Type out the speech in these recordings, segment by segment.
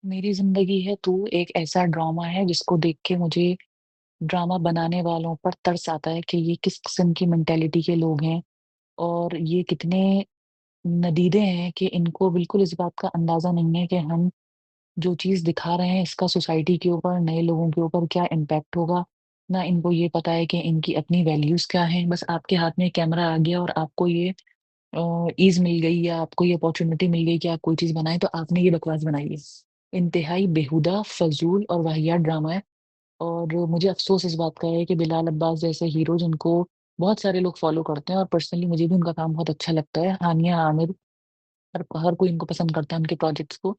मेरी ज़िंदगी है तू एक ऐसा ड्रामा है जिसको देख के मुझे ड्रामा बनाने वालों पर तरस आता है कि ये किस किस्म की मेंटालिटी के लोग हैं और ये कितने नदीदे हैं कि इनको बिल्कुल इस बात का अंदाज़ा नहीं है कि हम जो चीज़ दिखा रहे हैं इसका सोसाइटी के ऊपर, नए लोगों के ऊपर क्या इम्पैक्ट होगा। ना इनको ये पता है कि इनकी अपनी वैल्यूज़ क्या हैं। बस आपके हाथ में कैमरा आ गया और आपको ये ईज़ मिल गई या आपको ये अपॉर्च्युनिटी मिल गई कि आप कोई चीज़ बनाएँ तो आपने ये बकवास बनाई है। इंतहाई बेहुदा, फ़ज़ूल और वाहियात ड्रामा है। और मुझे अफ़सोस इस बात का है कि बिलाल अब्बास जैसे हीरो जिनको बहुत सारे लोग फ़ॉलो करते हैं और पर्सनली मुझे भी उनका काम बहुत अच्छा लगता है। हानिया आमिर, हर कोई इनको पसंद करता है उनके प्रोजेक्ट्स को।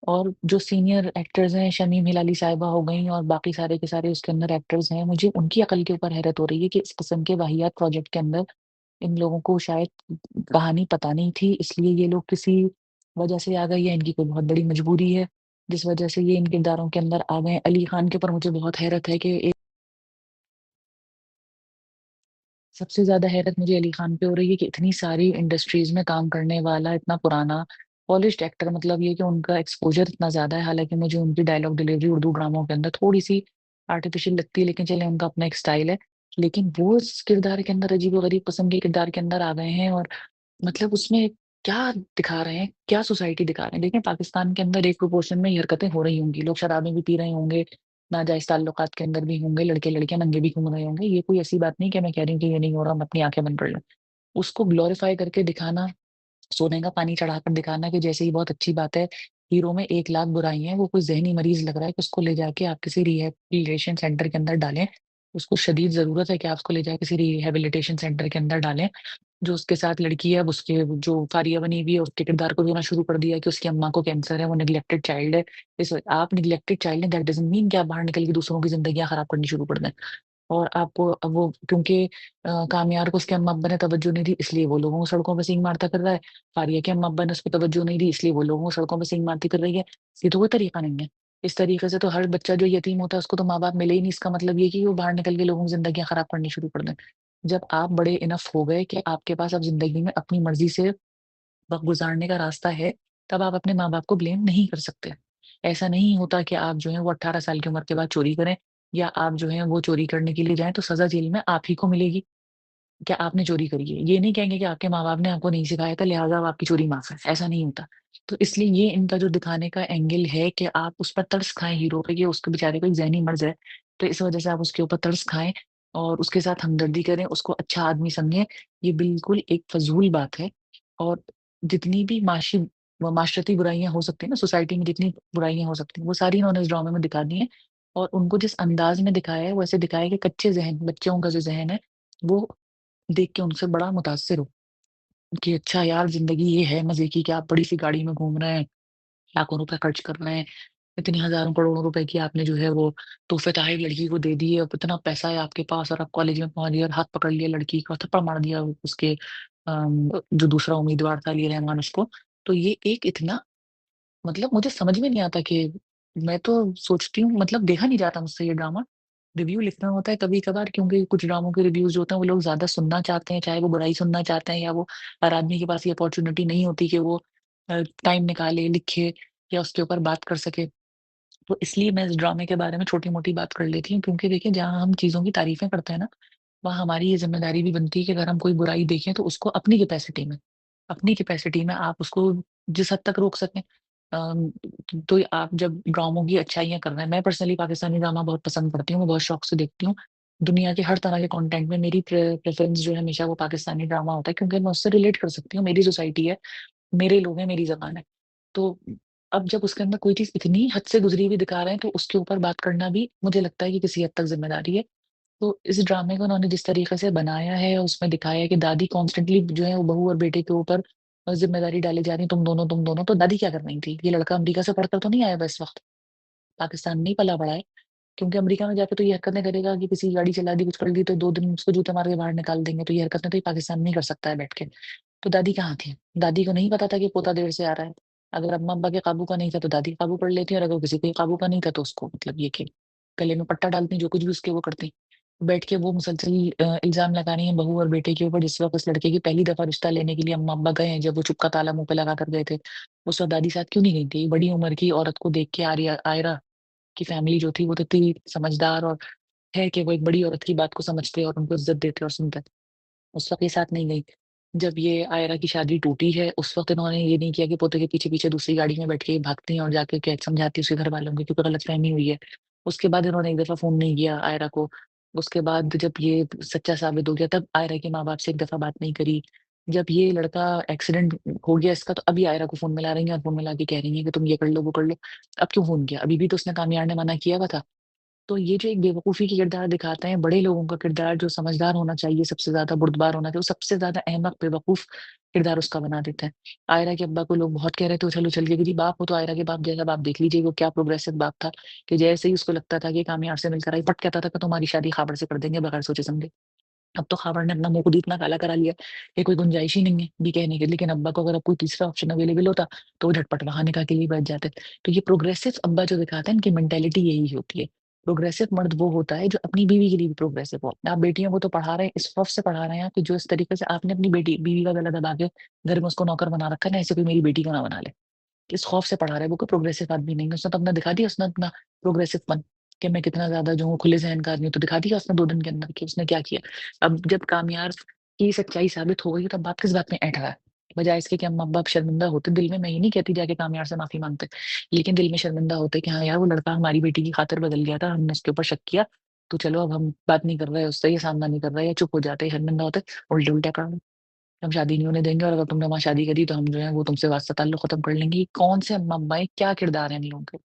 और जो सीनियर एक्टर्स हैं, शमीम हिलाली साहिबा हो गईं और बाकी सारे के सारे उसके अंदर एक्टर्स हैं, मुझे उनकी अकल के ऊपर हैरत हो रही है कि इस किस्म के वाहियात प्रोजेक्ट के अंदर इन लोगों को शायद कहानी पता नहीं थी, इसलिए ये लोग किसी वजह से आ गए या इनकी कोई बहुत बड़ी मजबूरी है, जिस वजह से ये इन किरदारों के अंदर आ गए हैं। अली खान के ऊपर मुझे बहुत हैरत है कि सबसे ज़्यादा हैरत मुझे अली खान पे हो रही है कि इतनी सारी इंडस्ट्रीज़ में काम करने वाला, इतना पुराना, पॉलिश्ड एक्टर, मतलब ये कि उनका एक्सपोज़र इतना ज़्यादा है। हालाँकि मुझे उनकी डायलॉग डिलीवरी उर्दू ड्रामों के अंदर थोड़ी-सी आर्टिफ़िशियल लगती है, लेकिन चलें उनका अपना एक स्टाइल है। लेकिन वो इस किरदार के अंदर अजीबो-गरीब किस्म के किरदार के अंदर आ गए हैं और मतलब उसमें क्या दिखा रहे हैं, क्या सोसाइटी दिखा रहे हैं। देखिए पाकिस्तान के अंदर एक प्रोपोर्शन में ये हरकतें हो रही होंगी, लोग शराबें भी पी रहे होंगे, नाजायज़ ताल्लुकात के अंदर भी होंगे, लड़के-लड़कियाँ नंगे भी घूम रहे होंगे। ये कोई ऐसी बात नहीं कि मैं कह रही हूँ कि ये नहीं हो रहा, हम अपनी आँखें बंद कर लें। उसको ग्लोरीफाई करके दिखाना, सोने का पानी चढ़ाकर दिखाना कि जैसे ही बहुत अच्छी बात है, हीरो में 1 लाख बुराइयाँ हैं, वो कोई ज़हनी मरीज़ लग रहा है कि उसको ले जाके आप किसी रिहैबिलिटेशन सेंटर के अंदर डालें। उसको शदीद ज़रूरत है कि आप उसको ले जाके किसी रिहैबिलिटेशन सेंटर के अंदर डालें। जो उसके साथ लड़की है, अब उसके जो फारिया बनी हुई है, उसके किरदार को धोना शुरू कर दिया है कि उसकी अम्मा को कैंसर है, वो नेग्लेक्टेड चाइल्ड है। आप नेग्लेक्टेड चाइल्ड हैं, दैट डज़न्ट मीन कि आप बाहर निकल के दूसरों की ज़िंदगियाँ खराब करनी शुरू कर दें। और आपको अब वो क्योंकि कामयार को उसके अम्मा-अब्बा ने तवज्जो नहीं दी, इसलिए वो लोगों को सड़कों पे सींग मारता कर रहा है। फारिया के अम्मा-अब्बा ने उसपे तवज्जो नहीं दी, इसलिए वो लोगों को सड़कों पे सींग मारती कर रही है। ये तो कोई तरीका नहीं है। इस तरीके से तो हर बच्चा जो यतीम होता है, उसको तो माँ-बाप मिले ही नहीं। इसका मतलब ये कि वो बाहर निकल के लोगों की ज़िंदगियाँ खराब करनी शुरू कर दें। जब आप बड़े इनफ हो गए कि आपके पास अब ज़िंदगी में अपनी मर्ज़ी से वक़्त गुज़ारने का रास्ता है, तब आप अपने माँ-बाप को ब्लेम नहीं कर सकते। ऐसा नहीं होता कि आप जो है वो 18 साल की उम्र के बाद चोरी करें या आप जो है वो चोरी करने के लिए जाएँ तो सज़ा जेल में आप ही को मिलेगी, क्या आपने चोरी करी है। ये नहीं कहेंगे कि आपके माँ-बाप ने आपको नहीं सिखाया था लिहाज़ा अब आपकी चोरी माफ़ है, ऐसा नहीं होता। तो इसलिए ये इनका जो दिखाने का एंगल है कि आप उस पर तरस खाएँ हीरो पे कि उसके बेचारे को एक ज़हनी मर्ज़ है, तो इस वज़ह से आप उसके ऊपर तरस खाएँ और उसके साथ हमदर्दी करें, उसको अच्छा आदमी समझें, ये बिल्कुल एक फ़ज़ूल बात है। और जितनी भी माशरती बुराइयाँ हो सकती हैं ना, सोसाइटी में जितनी बुराइयाँ हो सकती हैं, वो सारी इन्होंने इस ड्रामे में दिखा दी हैं और उनको जिस अंदाज़ में दिखाया है, वो ऐसे दिखाया है कि कच्चे ज़हन बच्चों का जो ज़हन है, वो देख के उनसे बड़ा मुतासिर हूँ कि अच्छा यार ज़िंदगी ये है मज़े की कि आप बड़ी-सी गाड़ी में घूम रहे हैं, लाखों रुपए खर्च कर रहे हैं, इतनी हज़ारों करोड़ों रुपए की आपने जो है वो तोहफ़े-तोहफ़े लड़की को दे दिए, अब इतना पैसा है आपके पास और आप कॉलेज में पहुँच गए और हाथ पकड़ लिया लड़की का, थप्पड़ मार दिया उसके जो दूसरा उम्मीदवार था अली रहमान उसको। तो ये एक इतना मतलब मुझे समझ में नहीं आता कि मैं तो सोचती हूँ मतलब देखा नहीं जाता मुझसे ये ड्रामा। रिव्यू लिखना होता है कभी-कभार क्योंकि कुछ ड्रामों के रिव्यूज़ जो होते हैं वो लोग ज़्यादा सुनना चाहते हैं, चाहे वो बुराई सुनना चाहते हैं या वो हर आदमी के पास ये अपॉर्च्युनिटी नहीं होती कि वो टाइम निकाले, लिखे या उसके ऊपर बात कर सके। तो इसलिए मैं इस ड्रामे के बारे में छोटी-मोटी बात कर लेती हूँ क्योंकि देखिए जहाँ हम चीज़ों की तारीफ़ें करते हैं ना, वहाँ हमारी ये ज़िम्मेदारी भी बनती है कि अगर हम कोई बुराई देखें तो उसको अपनी कैपेसिटी में आप उसको जिस हद तक रोक सकें। अम, तो आप जब ड्रामों की अच्छाइयाँ कर रहे हैं मैं पर्सनली पाकिस्तानी ड्रामा बहुत पसंद करती हूँ, मैं बहुत शौक से देखती हूँ। दुनिया के हर तरह के कंटेंट में मेरी प्रेफ़रेंस जो है हमेशा वो पाकिस्तानी ड्रामा होता है क्योंकि मैं उससे रिलेट कर सकती हूँ, मेरी सोसाइटी है, मेरे लोग हैं, मेरी ज़बान है। तो अब जब उसके अंदर कोई चीज़ इतनी हद से गुज़री हुई दिखा रहे हैं, तो उसके ऊपर बात करना भी मुझे लगता है कि किसी हद तक ज़िम्मेदारी है। तो इस ड्रामे को उन्होंने जिस तरीके से बनाया है, उसमें दिखाया है कि दादी कॉन्स्टेंटली जो है वो बहू और बेटे के ऊपर ज़िम्मेदारी डाली जा रही है, तुम दोनों, तो दादी क्या कर रही थी? ये लड़का अमेरिका से पढ़कर तो नहीं आया बस वक़्त, पाकिस्तान में ही पला-बड़ा है। क्योंकि अमेरिका में जाके तो ये हरकतें करेगा कि किसी की गाड़ी चला दी, कुछ कर दी, तो 2 दिन उसको जूते मार के बाहर निकाल देंगे, तो ये हरकतें तो ये पाकिस्तान में ही कर सकता है बैठ के। तो दादी कहाँ थी? दादी को नहीं पता था कि पोता देर से आ रहा है। अगर अम्मा-अब्बा के काबू का नहीं था, तो दादी काबू कर लेती और अगर किसी के काबू का नहीं था, तो उसको मतलब ये कि गले में पट्टा डालती, जो कुछ भी उसके वो करती। बैठ के वो मुसलसल इल्ज़ाम लगा रही हैं बहू और बेटे के ऊपर। जिस वक़्त उस लड़के की पहली दफ़ा रिश्ता लेने के लिए अम्मा-अब्बा गए हैं, जब वो चुप का ताला मुँह पे लगा कर गए थे, उस वक़्त दादी साथ क्यों नहीं गई थी? बड़ी उम्र की औरत को देख के आयरा की फैमिली जो थी वो तो इतनी समझदार और है कि वो एक बड़ी औरत की बात को समझते और उनको इज़्ज़त देते और सुनते। उस वक़्त ये साथ नहीं गई। जब ये आयरा की शादी टूटी है, उस वक़्त इन्होंने ये नहीं किया कि पोते के पीछे-पीछे दूसरी गाड़ी में बैठ के भागती हैं और जाके क्या समझाती है उसके घरवालों को, क्योंकि गलतफ़हमी हुई है। उसके बाद इन्होंने एक दफ़ा फ़ोन नहीं किया आयरा को। उसके बाद जब ये सच्चा साबित हो गया, तब आयरा के माँ-बाप से एक दफ़ा बात नहीं करी। जब ये लड़का एक्सीडेंट हो गया इसका, तो अभी आयरा को फ़ोन मिला रही हैं और फ़ोन मिला के कह रही हैं कि तुम ये कर लो, वो कर लो। अब क्यों फ़ोन किया? अभी भी तो उसने कामयार ने मना किया हुआ था। तो ये जो एक बेवकूफ़ी की किरदार दिखाते हैं, बड़े लोगों का किरदार जो समझदार होना चाहिए, सबसे ज़्यादा बुर्दबार होना चाहिए, वो सबसे ज़्यादा अहमक, बेवकूफ़ किरदार उसका बना देते हैं। आयरा के अब्बा को लोग बहुत कह रहे थे उछल-उछल के कि जी बाप हो तो आयरा के बाप जैसा बाप देख लीजिए, वो क्या प्रोग्रेसिव बाप था कि जैसे ही उसको लगता था कि कामयाब से मिलकर आई, फट कहता था कि तुम्हारी शादी खाबड़ से कर देंगे बगैर सोचे-समझे। अब तो खाबड़ ने अपना मुँह खुद ही इतना काला करा लिया कि कोई गुंजाइश ही नहीं है ये कहने की। लेकिन अब्बा को अगर अब कोई तीसरा ऑप्शन अवेलेबल होता, तो वो झटपट वहाँ निकाह के लिए बैठ जाते। तो ये प्रोग्रेसिव अब्बा जो दिखाते हैं, इनकी मेंटालिटी यही होती है। प्रोग्रेसिव मर्द वो होता है जो अपनी बीवी के लिए भी प्रोग्रेसिव हो। आप बेटियों को तो पढ़ा रहे हैं, इस खौफ से पढ़ा रहे हैं कि जो इस तरीके से आपने अपनी बेटी बीवी का गला दबा के घर में उसको नौकर बना रखा है ना, ऐसे कोई मेरी बेटी को ना बना ले। किस खौफ से पढ़ा रहा है, वो कोई प्रोग्रेसिव आदमी नहीं है। उसने तो अपना दिखा दिया, उसने अपना प्रोग्रेसिवपन कि मैं कितना ज़्यादा जो हूँ खुले ज़हन का आदमी हूँ, तो दिखा दिया उसने 2 दिन के अंदर कि उसने क्या किया। अब जब कामयाब की सच्चाई साबित हो गई, तब बाप किस बात में ऐंठ रहा है। बजाए इसके कि अम्मा-अब्बा अब शर्मिंदा होते, दिल में मैं ये नहीं कहती जाके कामयाब से माफ़ी माँगते, लेकिन दिल में शर्मिंदा होते कि हाँ यार, वो लड़का हमारी बेटी की खातिर बदल गया था, हमने उसके ऊपर शक किया, तो चलो अब हम बात नहीं कर रहे हैं उससे, या सामना नहीं कर रहे हैं, या चुप हो जाते, शर्मिंदा होते, उल्टे-उल्टे काम हम शादी नहीं होने देंगे, और अगर तुमने वहाँ शादी करी तो हम जो है वो तुमसे वास्ता-ताल्लुक खत्म कर लेंगे। ये कौन से अम्मा-अब्बा हैं, क्या किरदार हैं इन लोगों के?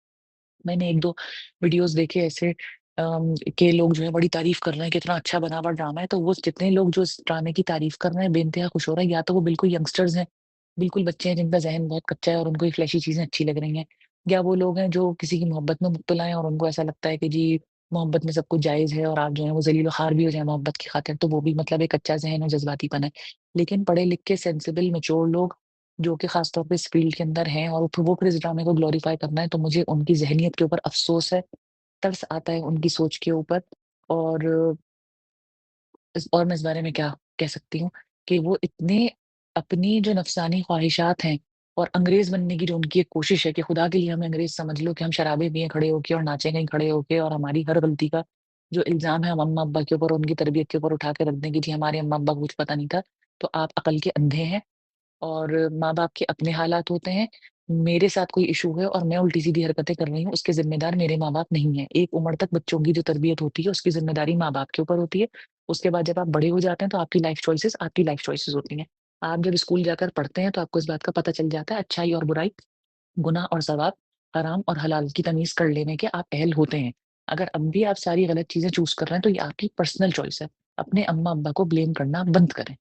मैंने 1-2 वीडियोज़ देखे ऐसे के लोग जो है बड़ी तारीफ़ कर रहे हैं, कितना अच्छा बना हुआ ड्रामा है, तो वो जितने लोग जो इस ड्रामे की तारीफ़ कर रहे हैं, बेइंतहा खुश हो रहे हैं, या तो वो बिल्कुल यंगस्टर्स हैं, बिल्कुल बच्चे हैं जिनका ज़हन बहुत कच्चा है और उनको ये फ्लैशी चीज़ें अच्छी लग रही हैं, या वो लोग हैं जो किसी की मोहब्बत में मुब्तला हैं और उनको ऐसा लगता है कि जी, मोहब्बत में सब कुछ जायज़ है और आप जो है वो ज़लील-ओ-ख़ार भी हो जाएँ मोहब्बत की खातिर, तो वो भी मतलब एक कच्चा ज़हन और जज़्बातीपन है। लेकिन पढ़े-लिख के सेंसिबल मैच्योर लोग जो कि ख़ास तौर पे इस फ़ील्ड के अंदर हैं और फिर वो फिर इस ड्रामे को ग्लोरीफ़ाई करना है, तो मुझे उनकी ज़हनियत के ऊपर अफ़सोस है, तरस आता है उनकी सोच के ऊपर। और मैं इस बारे में क्या कह सकती हूँ कि वो इतने अपनी जो नफ़्सानी ख़्वाहिशात हैं और अंग्रेज़ बनने की जो उनकी एक कोशिश है कि खुदा के लिए हमें अंग्रेज़ समझ लो, कि हम शराबें पिएँ खड़े होके और नाचें कहीं खड़े होके, और हमारी हर गलती का जो इल्ज़ाम है हम अम्मा-अब्बा के ऊपर, उनकी तरबियत के ऊपर उठा के रख दें कि जी हमारे अम्मा-अब्बा को कुछ पता नहीं था। तो आप अक़ल के अंधे हैं और माँ-बाप के अपने हालात होते हैं। मेरे साथ कोई इश्यू है और मैं उल्टी-सीधी हरकतें कर रही हूँ, उसके ज़िम्मेदार मेरे माँ-बाप नहीं हैं। एक उम्र तक बच्चों की जो तरबियत होती है, उसकी ज़िम्मेदारी माँ-बाप के ऊपर होती है। उसके बाद जब आप बड़े हो जाते हैं, तो आपकी लाइफ़ चॉइसेस होती हैं। आप जब स्कूल जाकर पढ़ते हैं, तो आपको इस बात का पता चल जाता है, अच्छाई और बुराई, गुनाह और सवाब, हराम और हलाल की तमीज़ कर लेने के आप अहल होते हैं। अगर अब भी आप सारी गलत चीज़ें चूज़ कर रहे हैं, तो ये आपकी पर्सनल चॉइस है। अपने अम्मा-अब्बा को ब्लेम करना बंद करें।